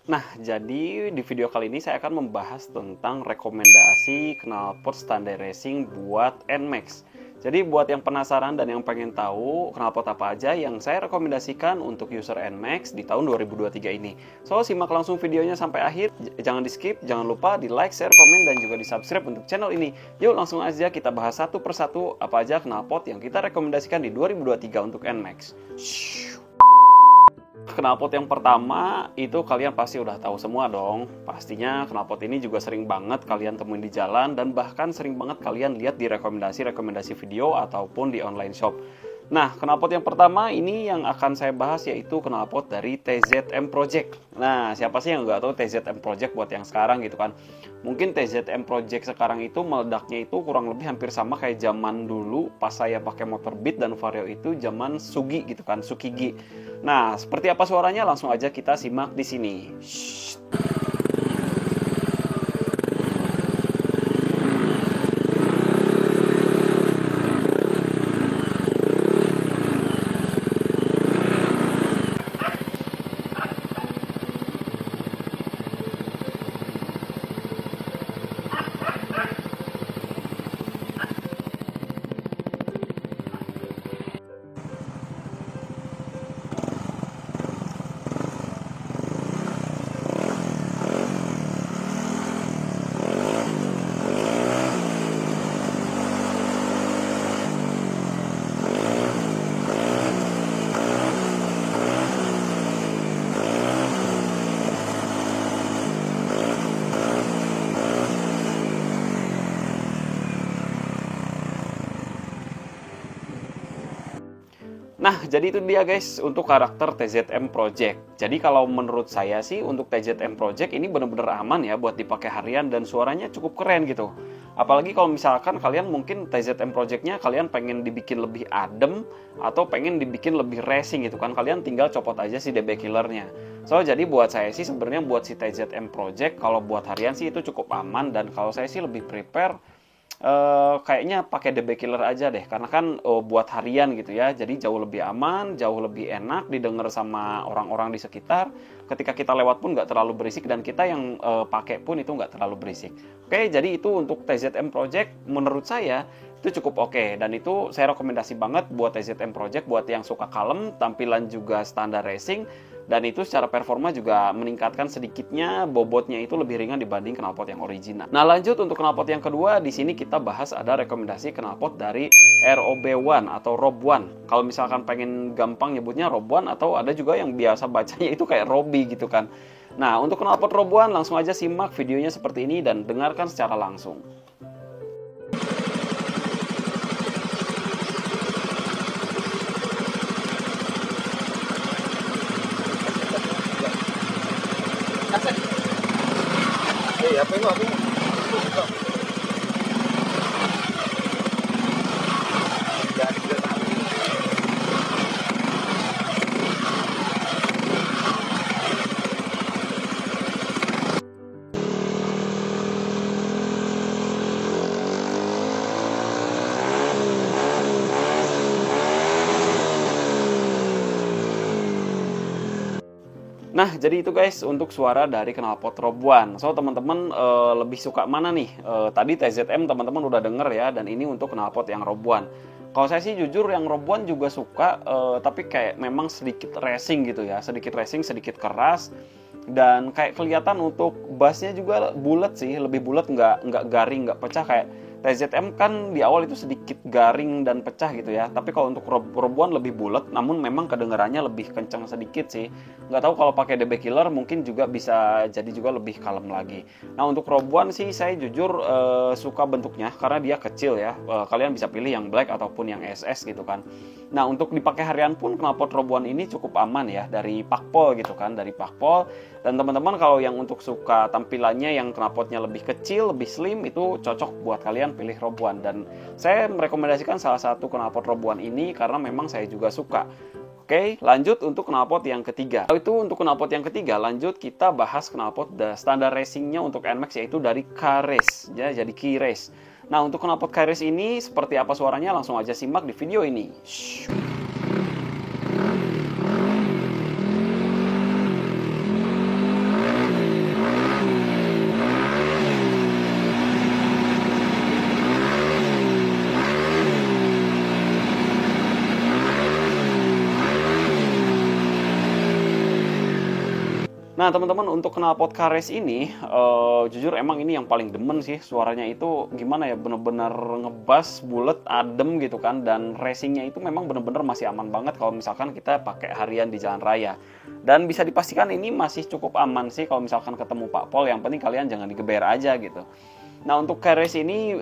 Nah, jadi di video kali ini saya akan membahas tentang rekomendasi knalpot standar racing buat NMAX. Jadi buat yang penasaran dan yang pengen tahu knalpot apa aja yang saya rekomendasikan untuk user NMAX di tahun 2023 ini. So, simak langsung videonya sampai akhir. Jangan di skip, jangan lupa di like, share, komen, dan juga di subscribe untuk channel ini. Yuk langsung aja kita bahas satu persatu apa aja knalpot yang kita rekomendasikan di 2023 untuk NMAX. Knalpot yang pertama itu kalian pasti udah tahu semua dong. Pastinya knalpot ini juga sering banget kalian temuin di jalan dan bahkan sering banget kalian lihat di rekomendasi video ataupun di online shop. Nah, knalpot yang pertama ini yang akan saya bahas yaitu knalpot dari TZM Project. Nah, siapa sih yang nggak tahu TZM Project buat yang sekarang gitu kan? Mungkin TZM Project sekarang itu meledaknya itu kurang lebih hampir sama kayak zaman dulu pas saya pakai motor Beat dan Vario itu zaman Sugi gitu kan, Sukigi. Nah, seperti apa suaranya langsung aja kita simak di sini. Nah, jadi itu dia guys untuk karakter TZM Project. Jadi kalau menurut saya sih untuk TZM Project ini bener-bener aman ya buat dipakai harian dan suaranya cukup keren gitu. Apalagi kalau misalkan kalian mungkin TZM Project-nya kalian pengen dibikin lebih adem atau pengen dibikin lebih racing gitu kan. Kalian tinggal copot aja si DB Killernya. So, jadi buat saya sih sebenarnya buat si TZM Project kalau buat harian sih itu cukup aman dan kalau saya sih lebih prepare kayaknya pakai DB Killer aja deh karena kan buat harian gitu ya, jadi jauh lebih aman, jauh lebih enak didengar sama orang-orang di sekitar. Ketika kita lewat pun nggak terlalu berisik dan kita yang pakai pun itu nggak terlalu berisik. Oke, jadi itu untuk TZM Project menurut saya itu cukup oke dan itu saya rekomendasi banget buat TZM Project buat yang suka kalem, tampilan juga standar racing. Dan itu secara performa juga meningkatkan sedikitnya bobotnya itu lebih ringan dibanding knalpot yang original. Nah, lanjut untuk knalpot yang kedua, di sini kita bahas ada rekomendasi knalpot dari ROB1 atau Rob1. Kalau misalkan pengen gampang nyebutnya Rob1 atau ada juga yang biasa bacanya itu kayak Robi gitu kan. Nah, untuk knalpot Rob1 langsung aja simak videonya seperti ini dan dengarkan secara langsung. Apa itu? Nah, jadi itu guys untuk suara dari knalpot Rob1. So, teman-teman lebih suka mana nih? Tadi TZM teman-teman udah denger ya, dan ini untuk knalpot yang Rob1. Kalau saya sih jujur yang Rob1 juga suka, tapi kayak memang sedikit racing gitu ya. Sedikit racing, sedikit keras. Dan kayak kelihatan untuk bassnya juga bulat sih, lebih bulat, nggak garing, nggak pecah kayak TZM kan di awal itu sedikit garing dan pecah gitu ya. Tapi kalau untuk Rob1 lebih bulat, namun memang kedengarannya lebih kencang sedikit sih. Nggak tahu kalau pakai DB Killer mungkin juga bisa jadi juga lebih kalem lagi. Nah, untuk Rob1 sih saya jujur suka bentuknya karena dia kecil ya. Kalian bisa pilih yang black ataupun yang SS gitu kan. Nah, untuk dipakai harian pun knalpot Rob1 ini cukup aman ya dari Pakpol gitu kan, dari Pakpol. Dan teman-teman kalau yang untuk suka tampilannya yang knalpotnya lebih kecil, lebih slim itu cocok buat kalian pilih Rob1. Dan saya merekomendasikan salah satu knalpot Rob1 ini karena memang saya juga suka. Oke, lanjut untuk knalpot yang ketiga. Itu untuk knalpot yang ketiga, lanjut kita bahas knalpot standar racingnya untuk NMAX yaitu dari K-Race, ya, jadi K-Race. Nah, untuk knalpot K-Race ini seperti apa suaranya langsung aja simak di video ini. Nah teman-teman, untuk knalpot Kares ini jujur emang ini yang paling demen sih. Suaranya itu gimana ya, bener-bener ngebas, bulet, adem gitu kan. Dan racingnya itu memang bener-bener masih aman banget kalau misalkan kita pakai harian di jalan raya. Dan bisa dipastikan ini masih cukup aman sih kalau misalkan ketemu Pak Pol. Yang penting kalian jangan digeber aja gitu. Nah untuk Kares ini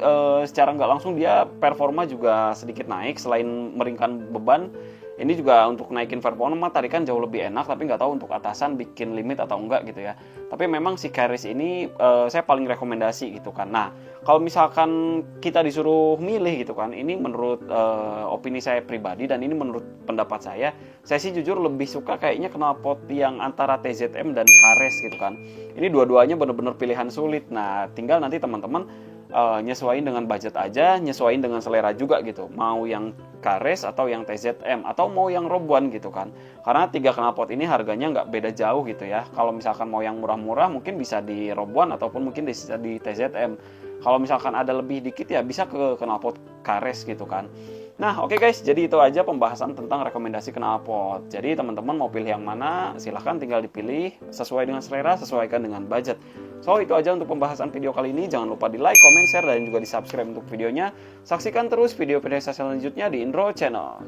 secara nggak langsung dia performa juga sedikit naik. Selain meringkan beban, ini juga untuk naikin performa tarikan jauh lebih enak, tapi nggak tahu untuk atasan bikin limit atau enggak gitu ya. Tapi memang si Kares ini saya paling rekomendasi gitu kan. Nah kalau misalkan kita disuruh milih gitu kan, ini menurut opini saya pribadi dan ini menurut pendapat saya sih jujur lebih suka kayaknya knalpot yang antara TZM dan Kares gitu kan. Ini dua-duanya bener-bener pilihan sulit. Nah tinggal nanti teman-teman nyesuaiin dengan budget aja, nyesuaiin dengan selera juga gitu. Mau yang Kares atau yang TZM atau mau yang Rob One gitu kan. Karena 3 knalpot ini harganya nggak beda jauh gitu ya. Kalau misalkan mau yang murah-murah mungkin bisa di Rob One ataupun mungkin bisa di TZM. Kalau misalkan ada lebih dikit ya bisa ke knalpot Kares gitu kan. Nah oke guys, jadi itu aja pembahasan tentang rekomendasi knalpot. Jadi teman-teman mau pilih yang mana silahkan tinggal dipilih sesuai dengan selera, sesuaikan dengan budget. So itu aja untuk pembahasan video kali ini. Jangan lupa di like, comment, share, dan juga di subscribe untuk videonya. Saksikan terus video-video saya selanjutnya di Indro Channel.